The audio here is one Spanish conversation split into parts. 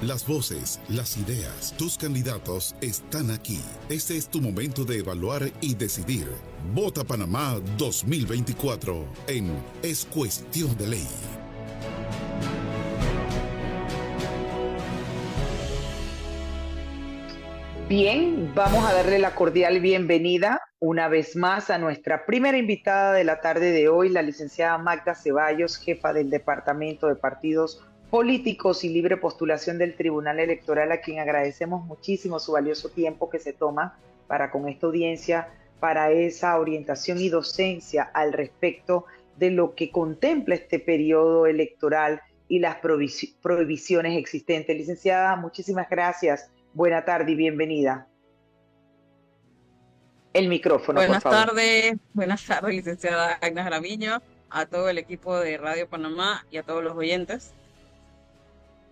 Las voces, las ideas, tus candidatos están aquí. Este es tu momento de evaluar y decidir. Vota Panamá 2024 en Es Cuestión de Ley. Bien, vamos a darle la cordial bienvenida una vez más a nuestra primera invitada de la tarde de hoy, la licenciada Magda Ceballos, jefa del Departamento de Partidos Políticos y Libre Postulación del Tribunal Electoral, a quien agradecemos muchísimo su valioso tiempo que se toma para con esta audiencia, para esa orientación y docencia al respecto de lo que contempla este periodo electoral y las prohibiciones existentes. Licenciada, muchísimas gracias. Buena tarde y bienvenida. El micrófono, por favor. Buenas tardes, licenciada Agnes Jaramillo, a todo el equipo de Radio Panamá y a todos los oyentes.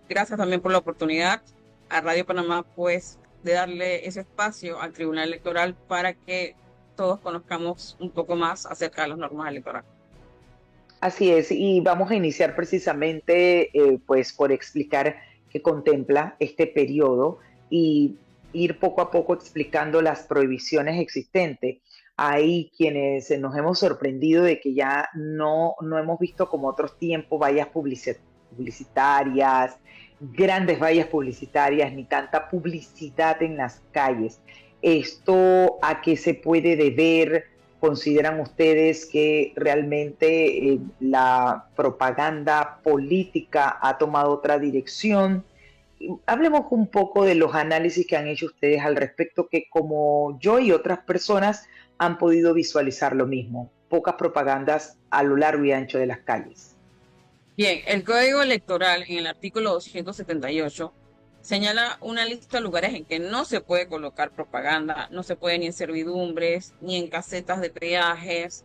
Gracias también por la oportunidad a Radio Panamá, pues, de darle ese espacio al Tribunal Electoral para que todos conozcamos un poco más acerca de las normas electorales. Así es, y vamos a iniciar precisamente pues por explicar qué contempla este periodo y ir poco a poco explicando las prohibiciones existentes. Hay quienes nos hemos sorprendido de que ya no hemos visto como otros tiempos vallas publicitarias, grandes vallas publicitarias, ni tanta publicidad en las calles. ¿Esto a qué se puede deber? ¿Consideran ustedes que realmente la propaganda política ha tomado otra dirección? Hablemos un poco de los análisis que han hecho ustedes al respecto, que como yo y otras personas han podido visualizar lo mismo. Pocas propagandas a lo largo y ancho de las calles. Bien, el Código Electoral en el artículo 278 señala una lista de lugares en que no se puede colocar propaganda, no se puede ni en servidumbres, ni en casetas de peajes,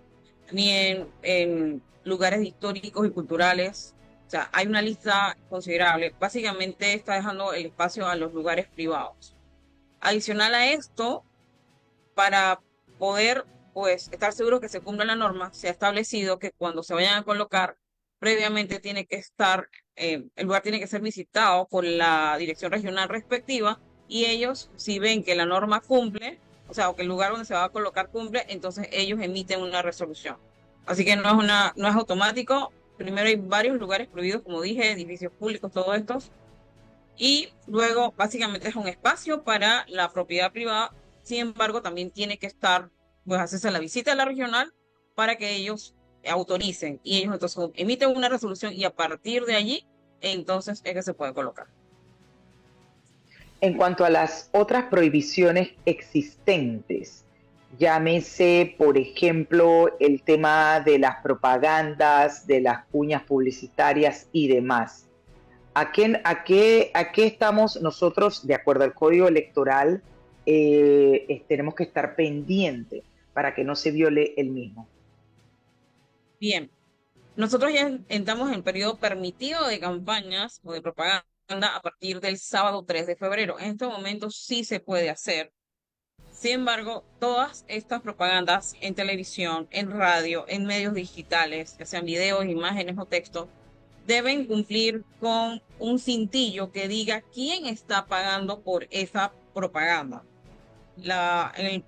ni en lugares históricos y culturales. O sea, hay una lista considerable. Básicamente está dejando el espacio a los lugares privados. Adicional a esto, para poder pues estar seguro que se cumpla la norma, se ha establecido que cuando se vayan a colocar, previamente tiene que estar, el lugar tiene que ser visitado por la dirección regional respectiva y ellos, si ven que la norma cumple, o sea, o que el lugar donde se va a colocar cumple, entonces ellos emiten una resolución. Así que no es automático. Primero hay varios lugares prohibidos, como dije, edificios públicos, todos estos. Y luego, básicamente, es un espacio para la propiedad privada. Sin embargo, también tiene que estar, pues, hacerse la visita a la regional para que ellos autoricen. Y ellos entonces emiten una resolución y a partir de allí, entonces es que se puede colocar. En cuanto a las otras prohibiciones existentes, llámese, por ejemplo, el tema de las propagandas, de las cuñas publicitarias y demás. ¿A qué estamos nosotros, de acuerdo al Código Electoral, tenemos que estar pendientes para que no se viole el mismo? Bien, nosotros ya entramos en periodo permitido de campañas o de propaganda a partir del sábado 3 de febrero. En este momento sí se puede hacer. Sin embargo, todas estas propagandas en televisión, en radio, en medios digitales, ya sean videos, imágenes o texto, deben cumplir con un cintillo que diga quién está pagando por esa propaganda. En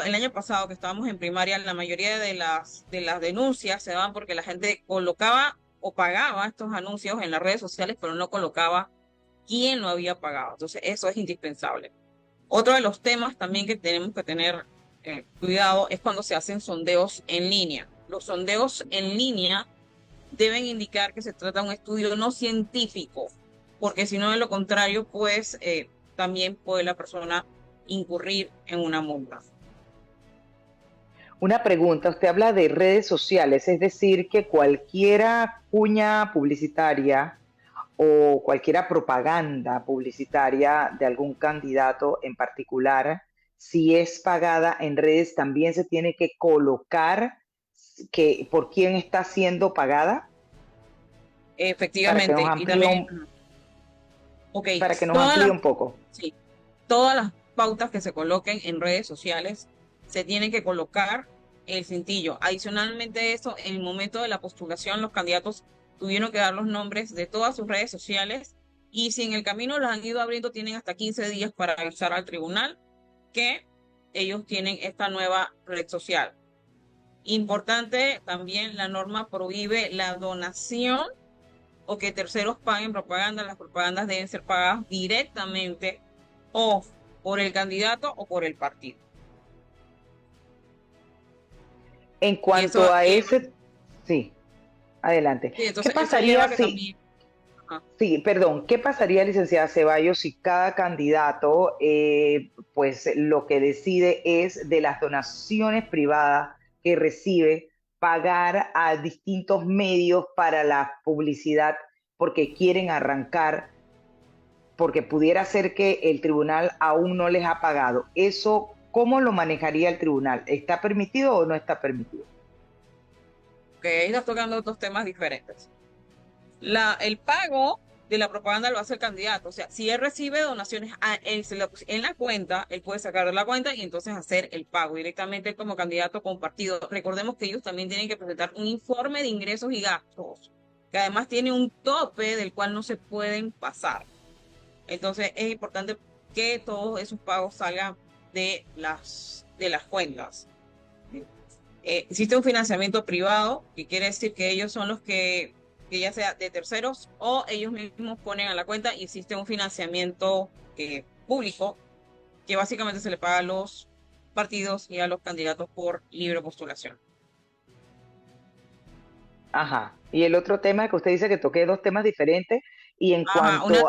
el año pasado que estábamos en primaria, la mayoría de las denuncias se daban porque la gente colocaba o pagaba estos anuncios en las redes sociales, pero no colocaba quién lo había pagado. Entonces, eso es indispensable. Otro de los temas también que tenemos que tener cuidado es cuando se hacen sondeos en línea. Los sondeos en línea deben indicar que se trata de un estudio no científico, porque si no, de lo contrario, pues también puede la persona incurrir en una multa. Una pregunta, usted habla de redes sociales, es decir, que cualquiera cuña publicitaria o cualquiera propaganda publicitaria de algún candidato en particular, si es pagada en redes, también se tiene que colocar que por quién está siendo pagada. Efectivamente, y también, okay, para que nos amplíe un poco. Sí, todas las pautas que se coloquen en redes sociales se tienen que colocar el cintillo. Adicionalmente a eso, en el momento de la postulación, los candidatos tuvieron que dar los nombres de todas sus redes sociales Y si en el camino los han ido abriendo, tienen hasta 15 días para avisar al tribunal que ellos tienen esta nueva red social. Importante también, la norma prohíbe la donación o que terceros paguen propaganda. Las propagandas deben ser pagadas directamente o por el candidato o por el partido. En cuanto a ese, sí, adelante. Sí, entonces, ¿Qué pasaría si, también, sí, perdón, qué pasaría, licenciada Ceballos, si cada candidato, pues lo que decide es de las donaciones privadas que recibe, pagar a distintos medios para la publicidad porque quieren arrancar, porque pudiera ser que el tribunal aún no les ha pagado? ¿Eso cómo lo manejaría el tribunal? ¿Está permitido o no está permitido? ahí estás tocando dos temas diferentes. El pago de la propaganda lo hace el candidato. O sea, si él recibe donaciones en la cuenta, él puede sacar de la cuenta y entonces hacer el pago directamente como candidato compartido. Recordemos que ellos también tienen que presentar un informe de ingresos y gastos, que además tiene un tope del cual no se pueden pasar. Entonces es importante que todos esos pagos salgan de las cuentas. Existe un financiamiento privado, que quiere decir que ellos son los que ya sea de terceros o ellos mismos ponen a la cuenta, y existe un financiamiento público que básicamente se le paga a los partidos y a los candidatos por libre postulación. Ajá. Y el otro tema que usted dice que toqué dos temas diferentes y en cuanto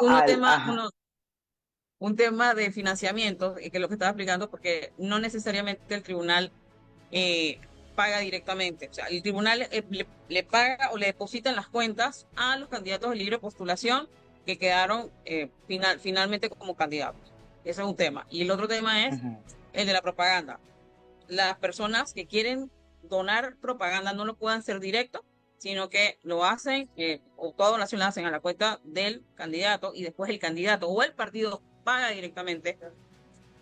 un tema de financiamiento, que es lo que estaba explicando, porque no necesariamente el tribunal paga directamente. O sea, el tribunal le paga o le deposita en las cuentas a los candidatos de libre postulación que quedaron finalmente como candidatos. Ese es un tema. Y el otro tema es el de la propaganda. Las personas que quieren donar propaganda no lo pueden hacer directo, sino que lo hacen, o toda donación la hacen a la cuenta del candidato, y después el candidato o el partido paga directamente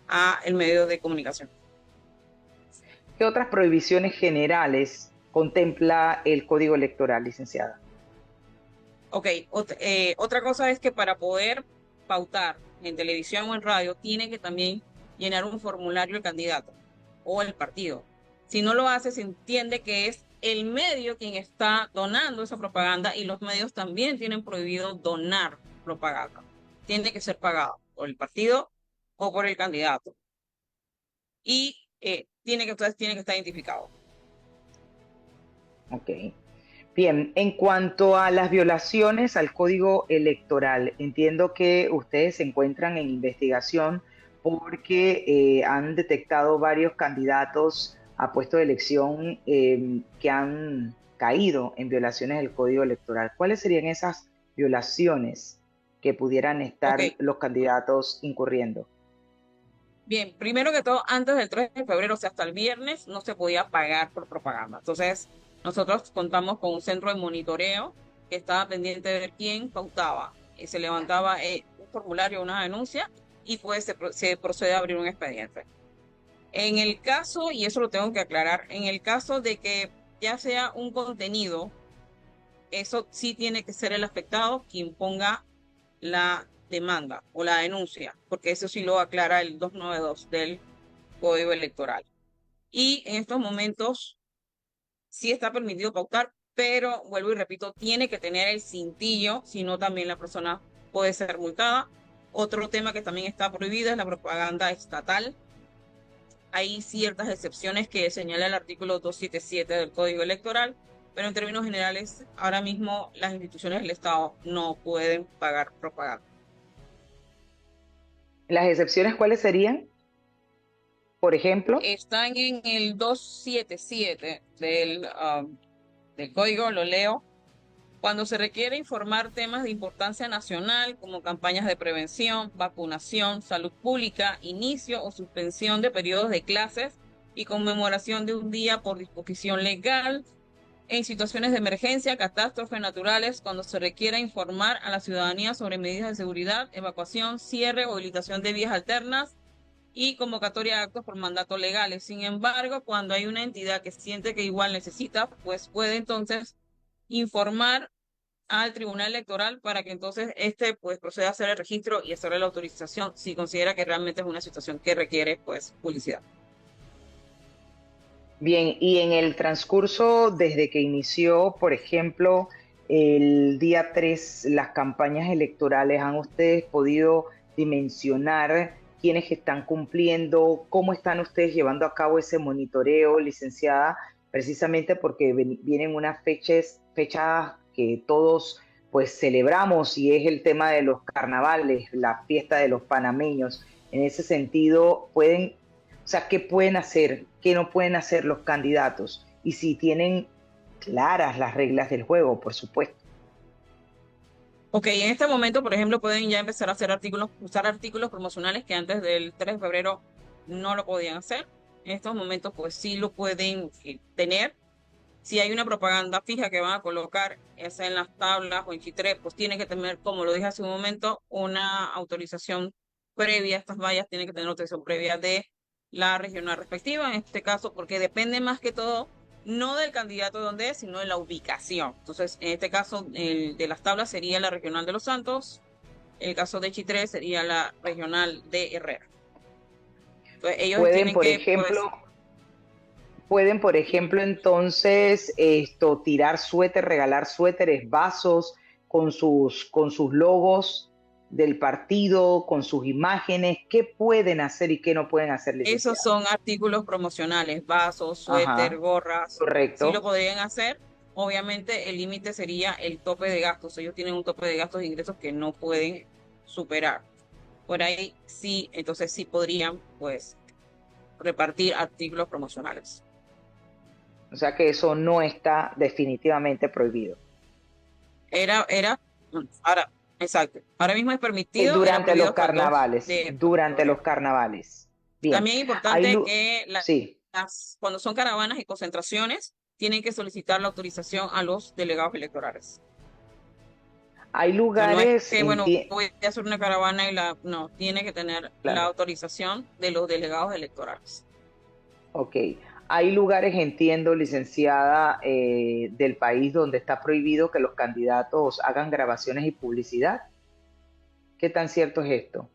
a el medio de comunicación. ¿Qué otras prohibiciones generales contempla el Código Electoral, licenciada? Ok, otra cosa es que para poder pautar en televisión o en radio, tiene que también llenar un formulario el candidato o el partido. Si no lo hace, se entiende que es el medio quien está donando esa propaganda, y los medios también tienen prohibido donar propaganda. Tiene que ser pagado por el partido o por el candidato. Y tiene que estar identificado. Ok. Bien, en cuanto a las violaciones al Código Electoral, entiendo que ustedes se encuentran en investigación porque han detectado varios candidatos a puesto de elección que han caído en violaciones del Código Electoral. ¿Cuáles serían esas violaciones que pudieran estar los candidatos incurriendo? Bien, primero que todo, antes del 3 de febrero, o sea, hasta el viernes, no se podía pagar por propaganda. Entonces, nosotros contamos con un centro de monitoreo que estaba pendiente de ver quién pautaba. Se levantaba un formulario, una denuncia, y pues se procede a abrir un expediente. En el caso, y eso lo tengo que aclarar, en el caso de que ya sea un contenido, eso sí tiene que ser el afectado quien ponga la demanda o la denuncia, porque eso sí lo aclara el 292 del Código Electoral. Y en estos momentos sí está permitido pautar, pero vuelvo y repito, tiene que tener el cintillo, si no también la persona puede ser multada. Otro tema que también está prohibido es la propaganda estatal. Hay ciertas excepciones que señala el artículo 277 del Código Electoral, pero en términos generales, ahora mismo las instituciones del Estado no pueden pagar propaganda. ¿Las excepciones cuáles serían? Por ejemplo. Están en el 277 del código, lo leo. Cuando se requiere informar temas de importancia nacional, como campañas de prevención, vacunación, salud pública, inicio o suspensión de periodos de clases y conmemoración de un día por disposición legal, en situaciones de emergencia, catástrofes naturales, cuando se requiera informar a la ciudadanía sobre medidas de seguridad, evacuación, cierre o habilitación de vías alternas, y convocatoria de actos por mandato legales. Sin embargo, cuando hay una entidad que siente que igual necesita, pues puede entonces informar al Tribunal Electoral para que entonces pues proceda a hacer el registro y hacerle la autorización si considera que realmente es una situación que requiere pues publicidad. Bien, y en el transcurso desde que inició, por ejemplo, el día 3, las campañas electorales, ¿han ustedes podido dimensionar quiénes están cumpliendo? ¿Cómo están ustedes llevando a cabo ese monitoreo, licenciada? Precisamente porque vienen unas fechas que todos pues celebramos, y es el tema de los carnavales, la fiesta de los panameños. En ese sentido, o sea, ¿qué pueden hacer? ¿Qué no pueden hacer los candidatos? Y si tienen claras las reglas del juego, por supuesto. Ok, en este momento, por ejemplo, pueden ya empezar a hacer usar artículos promocionales que antes del 3 de febrero no lo podían hacer. En estos momentos, pues sí lo pueden tener. Si hay una propaganda fija que van a colocar, ya sea en las tablas o en Chitré, pues tiene que tener, como lo dije hace un momento, una autorización previa. Estas vallas tienen que tener autorización previa de la regional respectiva, en este caso, porque depende más que todo no del candidato de donde es, sino de la ubicación. Entonces, en este caso, el de las tablas sería la regional de Los Santos, el caso de Chitré sería la regional de Herrera. Entonces, ellos Pueden, tienen por que, ejemplo, pues, pueden, por ejemplo, entonces tirar suéter, regalar suéteres, vasos con sus logos del partido, con sus imágenes. ¿Qué pueden hacer y qué no pueden hacer, esos licenciada? son artículos promocionales, vasos, suéter, Ajá, gorras, sí lo correcto. podrían hacer. Obviamente el límite sería el tope de gastos. Ellos tienen un tope de gastos e ingresos que no pueden superar. Por ahí sí, entonces sí podrían pues repartir artículos promocionales. O sea que eso no está definitivamente prohibido. Ahora, exacto. Ahora mismo es permitido, era Durante prohibido los hasta el 2 carnavales, de durante los febrero. carnavales. Bien, También es hay importante que sí, cuando son caravanas y concentraciones, tienen que solicitar la autorización a los delegados electorales. hay O sea, no es lugares, que, bueno, voy a hacer una caravana y no, tiene que tener la claro, autorización de los delegados electorales. ok, hay lugares, entiendo, licenciada, del país donde está prohibido que los candidatos hagan grabaciones y publicidad. ¿Qué tan cierto es esto?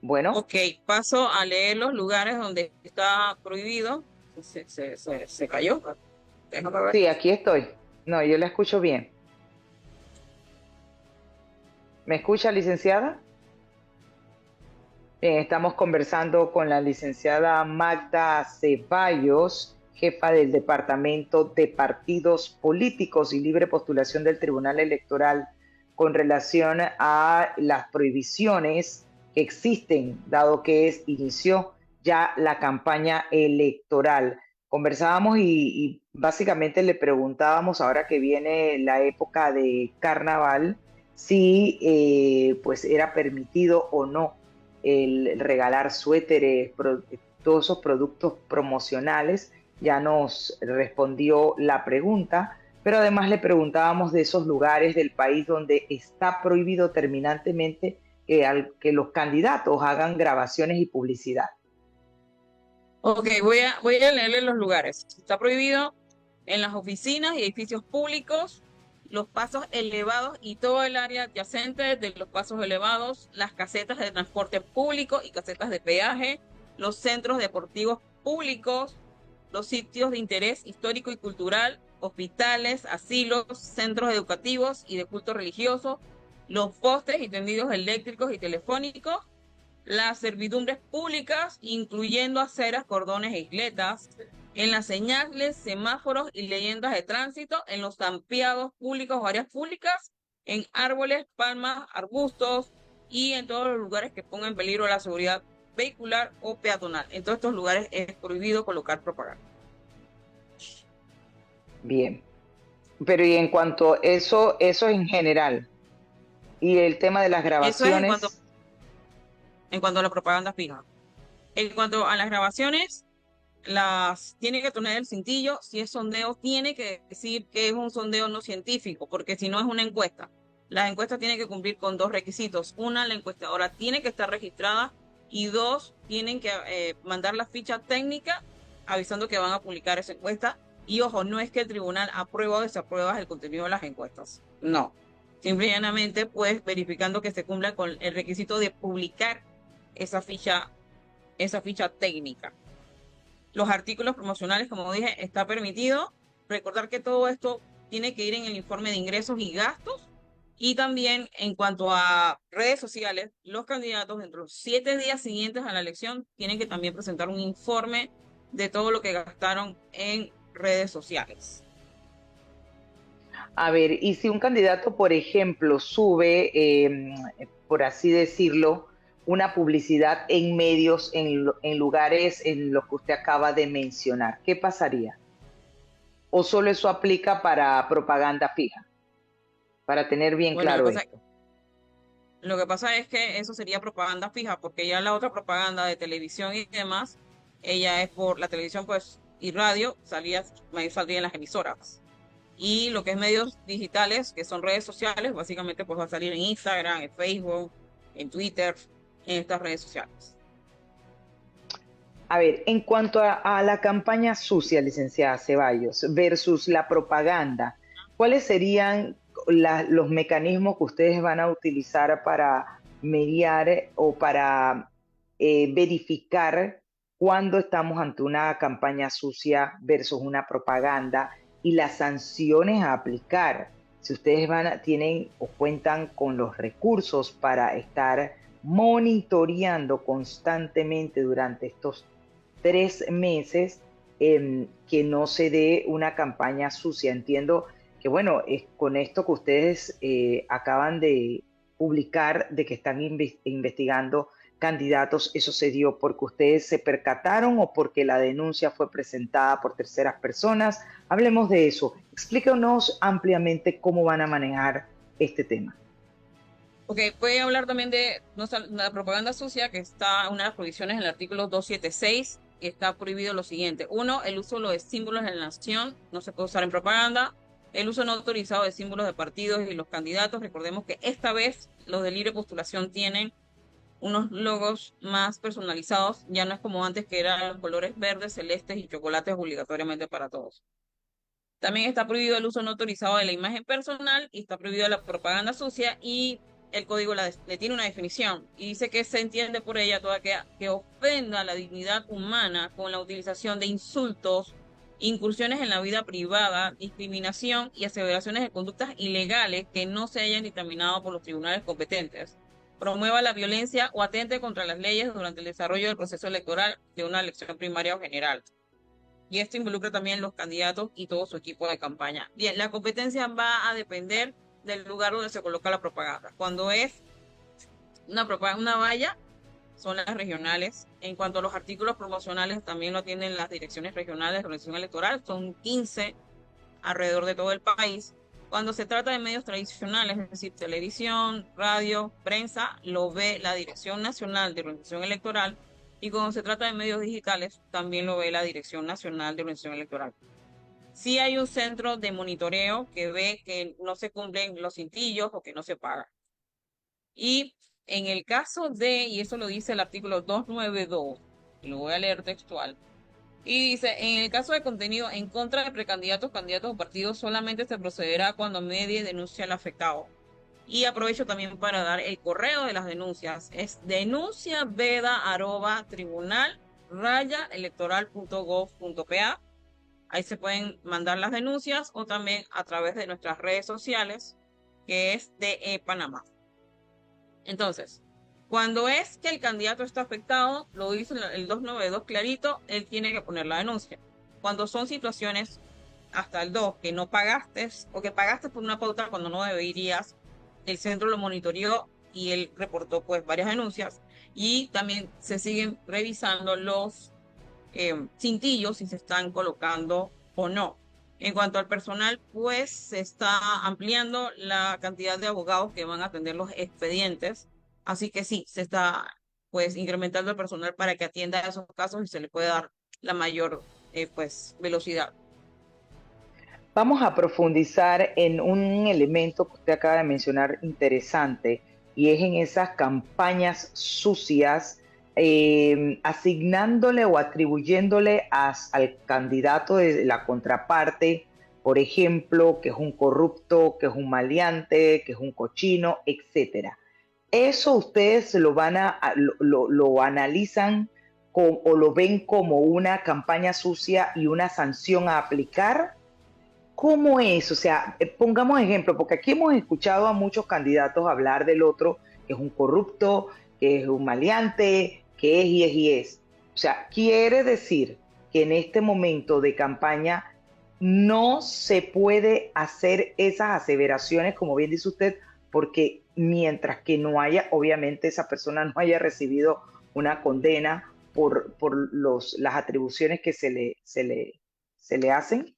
Bueno, Ok, paso a leer los lugares donde está prohibido. Se cayó. Déjame ver. sí, aquí estoy. No, yo la escucho bien. ¿Me escucha, licenciada? Bien, estamos conversando con la licenciada Magda Ceballos, jefa del Departamento de Partidos Políticos y Libre Postulación del Tribunal Electoral, con relación a las prohibiciones que existen, dado que inició ya la campaña electoral. Conversábamos y básicamente le preguntábamos, ahora que viene la época de carnaval, si pues era permitido o no el regalar suéteres, todos esos productos promocionales. Ya nos respondió la pregunta, pero además le preguntábamos de esos lugares del país donde está prohibido terminantemente que los candidatos hagan grabaciones y publicidad. Ok, voy a leerle los lugares. Está prohibido en las oficinas y edificios públicos, los pasos elevados y todo el área adyacente de los pasos elevados, las casetas de transporte público y casetas de peaje, los centros deportivos públicos, los sitios de interés histórico y cultural, hospitales, asilos, centros educativos y de culto religioso, los postes y tendidos eléctricos y telefónicos, las servidumbres públicas, incluyendo aceras, cordones e isletas, en las señales, semáforos y leyendas de tránsito, en los ampliados públicos o áreas públicas, en árboles, palmas, arbustos y en todos los lugares que pongan en peligro la seguridad vehicular o peatonal. En todos estos lugares es prohibido colocar propaganda. Bien, pero y en cuanto a eso en general, y el tema de las Eso es grabaciones, en cuanto a la propaganda fija. En cuanto a las grabaciones, tiene que tener el cintillo. Si es sondeo, tiene que decir que es un sondeo no científico, porque si no es una encuesta. Las encuestas tienen que cumplir con dos requisitos. Una, la encuestadora tiene que estar registrada, y dos, tienen que mandar la ficha técnica avisando que van a publicar esa encuesta Y ojo, no es que el tribunal aprueba o desaprueba el contenido de las encuestas. No. Simple y llanamente, pues verificando que se cumpla con el requisito de publicar esa ficha técnica. Los artículos promocionales, como dije, está permitido. Recordar que todo esto tiene que ir en el informe de ingresos y gastos. Y también en cuanto a redes sociales, los candidatos dentro de los 7 días siguientes a la elección tienen que también presentar un informe de todo lo que gastaron en redes sociales. A ver, y si un candidato, por ejemplo, sube, por así decirlo, una publicidad en medios, en lugares en los que usted acaba de mencionar, ¿qué pasaría? ¿O solo eso aplica para propaganda fija? Para tener bien Bueno, claro esto. lo que pasa es que eso sería propaganda fija, porque ya la otra propaganda de televisión y demás, ella es por la televisión pues y radio, salía en las emisoras. Y lo que es medios digitales, que son redes sociales, básicamente pues va a salir en Instagram, en Facebook, en Twitter, en estas redes sociales. A ver, en cuanto a la campaña sucia, licenciada Ceballos, versus la propaganda, ¿cuáles serían los mecanismos que ustedes van a utilizar para mediar o para verificar cuándo estamos ante una campaña sucia versus una propaganda y las sanciones a aplicar? Si ustedes tienen o cuentan con los recursos para estar monitoreando constantemente durante estos 3 meses que no se dé una campaña sucia. Entiendo que, bueno, es con esto que ustedes acaban de publicar de que están investigando candidatos, ¿eso se dio porque ustedes se percataron o porque la denuncia fue presentada por terceras personas? Hablemos de eso. Explíquenos ampliamente cómo van a manejar este tema. Ok, voy a hablar también de la propaganda sucia, que está una de las prohibiciones en el artículo 276, que está prohibido lo siguiente. 1, el uso de los símbolos de la nación, no se puede usar en propaganda. El uso no autorizado de símbolos de partidos y los candidatos. Recordemos que esta vez los de libre postulación tienen unos logos más personalizados. Ya no es como antes, que eran los colores verdes, celestes y chocolates obligatoriamente para todos. También está prohibido el uso no autorizado de la imagen personal y está prohibido la propaganda sucia, y el código le tiene una definición y dice que se entiende por ella toda que ofenda la dignidad humana con la utilización de insultos, incursiones en la vida privada, discriminación y aseveraciones de conductas ilegales que no se hayan dictaminado por los tribunales competentes, promueva la violencia o atente contra las leyes durante el desarrollo del proceso electoral de una elección primaria o general. Y esto involucra también los candidatos y todo su equipo de campaña. Bien, la competencia va a depender del lugar donde se coloca la propaganda. Cuando es una valla, son las regionales. En cuanto a los artículos promocionales, también lo tienen las direcciones regionales de organización electoral, son 15 alrededor de todo el país. Cuando se trata de medios tradicionales, es decir, televisión, radio, prensa, lo ve la Dirección Nacional de Organización Electoral, y cuando se trata de medios digitales, también lo ve la Dirección Nacional de Organización Electoral. Sí hay un centro de monitoreo que ve que no se cumplen los cintillos o que no se paga. Y en el caso de, y eso lo dice el artículo 292, y lo voy a leer textual, y dice, en el caso de contenido en contra de precandidatos, candidatos o partidos, solamente se procederá cuando medie denuncia al afectado. Y aprovecho también para dar el correo de las denuncias. Es denunciaveda@tribunal-electoral.gov.pa. Ahí se pueden mandar las denuncias, o también a través de nuestras redes sociales, que es de Panamá. Entonces, cuando es que el candidato está afectado, lo dice el 292 clarito, él tiene que poner la denuncia. Cuando son situaciones hasta el 2 que no pagaste o que pagaste por una pauta cuando no deberías, el centro lo monitoreó y él reportó pues varias denuncias, y también se siguen revisando los cintillos si se están colocando o no. En cuanto al personal, pues se está ampliando la cantidad de abogados que van a atender los expedientes, así que sí, se está pues incrementando el personal para que atienda esos casos y se le pueda dar la mayor pues velocidad. Vamos a profundizar en un elemento que usted acaba de mencionar interesante, y es en esas campañas sucias asignándole o atribuyéndole al candidato de la contraparte, por ejemplo, que es un corrupto, que es un maleante, que es un cochino, etcétera. Eso ustedes lo analizan o lo ven como una campaña sucia y una sanción a aplicar. ¿Cómo es? O sea, pongamos ejemplo, porque aquí hemos escuchado a muchos candidatos hablar del otro, que es un corrupto, que es un maleante, que es y es y es. O sea, quiere decir que en este momento de campaña no se puede hacer esas aseveraciones, como bien dice usted, porque mientras que no haya, obviamente esa persona no haya recibido una condena por las atribuciones que se le hacen.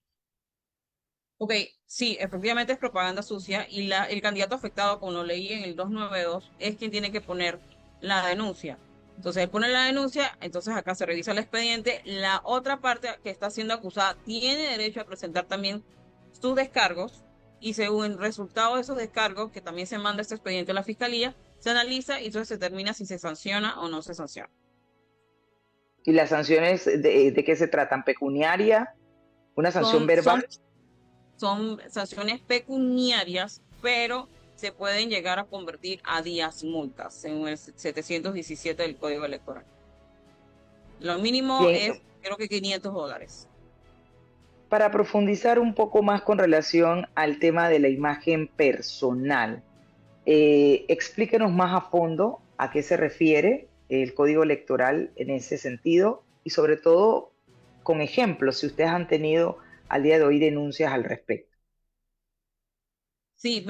Ok, sí, efectivamente es propaganda sucia y el candidato afectado, como lo leí en el 292, es quien tiene que poner la denuncia. Entonces él pone la denuncia, entonces acá se revisa el expediente. La otra parte que está siendo acusada tiene derecho a presentar también sus descargos y según el resultado de esos descargos, que también se manda este expediente a la fiscalía, se analiza y entonces se determina si se sanciona o no se sanciona. ¿Y las sanciones de qué se tratan? ¿Pecuniaria? ¿Una sanción Son, verbal? son son sanciones pecuniarias, pero se pueden llegar a convertir a días multas, según el 717 del Código Electoral. Lo mínimo Bien, es, creo que $500. para profundizar un poco más con relación al tema de la imagen personal, explíquenos más a fondo a qué se refiere el Código Electoral en ese sentido y sobre todo con ejemplos, si ustedes han tenido al día de hoy denuncias al respecto. Sí,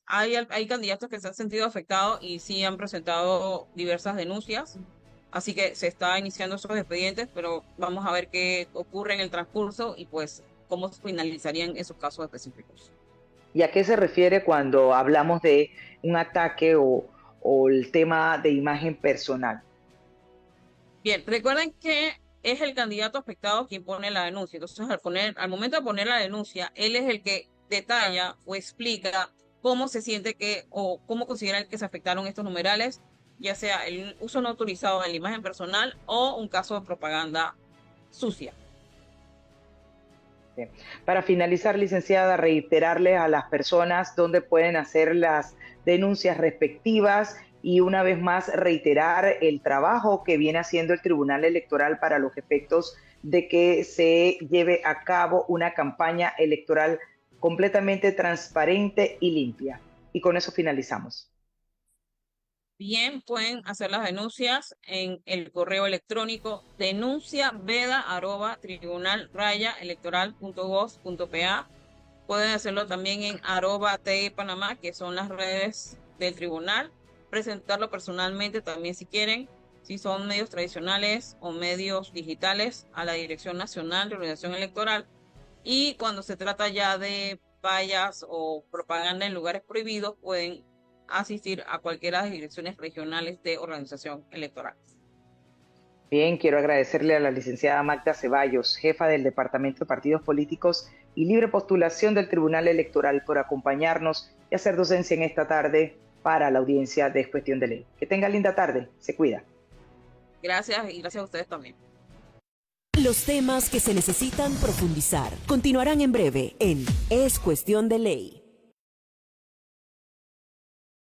hay candidatos que se han sentido afectados y sí han presentado diversas denuncias, así que se está iniciando esos expedientes, pero vamos a ver qué ocurre en el transcurso y pues cómo finalizarían esos casos específicos. ¿Y a qué se refiere cuando hablamos de un ataque o el tema de imagen personal? Bien, recuerden que es el candidato afectado quien pone la denuncia. Entonces, al momento de poner la denuncia, él es el que detalla o explica cómo se siente que o cómo consideran que se afectaron estos numerales, ya sea el uso no autorizado de la imagen personal o un caso de propaganda sucia. Bien. Para finalizar, licenciada, reiterarles a las personas dónde pueden hacer las denuncias respectivas y una vez más reiterar el trabajo que viene haciendo el Tribunal Electoral para los efectos de que se lleve a cabo una campaña electoral completamente transparente y limpia. Y con eso finalizamos. Bien, pueden hacer las denuncias en el correo electrónico denunciaveda@tribunal-electoral.gov.pa. Pueden hacerlo también en @TEPanamá, que son las redes del tribunal. Presentarlo personalmente también si quieren, si son medios tradicionales o medios digitales, a la Dirección Nacional de Organización Electoral. Y cuando se trata ya de vallas o propaganda en lugares prohibidos, pueden asistir a cualquiera de las direcciones regionales de organización electoral. Bien, quiero agradecerle a la licenciada Magda Ceballos, jefa del Departamento de Partidos Políticos y Libre Postulación del Tribunal Electoral, por acompañarnos y hacer docencia en esta tarde para la audiencia de Cuestión de Ley. Que tenga linda tarde, se cuida. Gracias y gracias a ustedes también. Los temas que se necesitan profundizar continuarán en breve en Es Cuestión de Ley.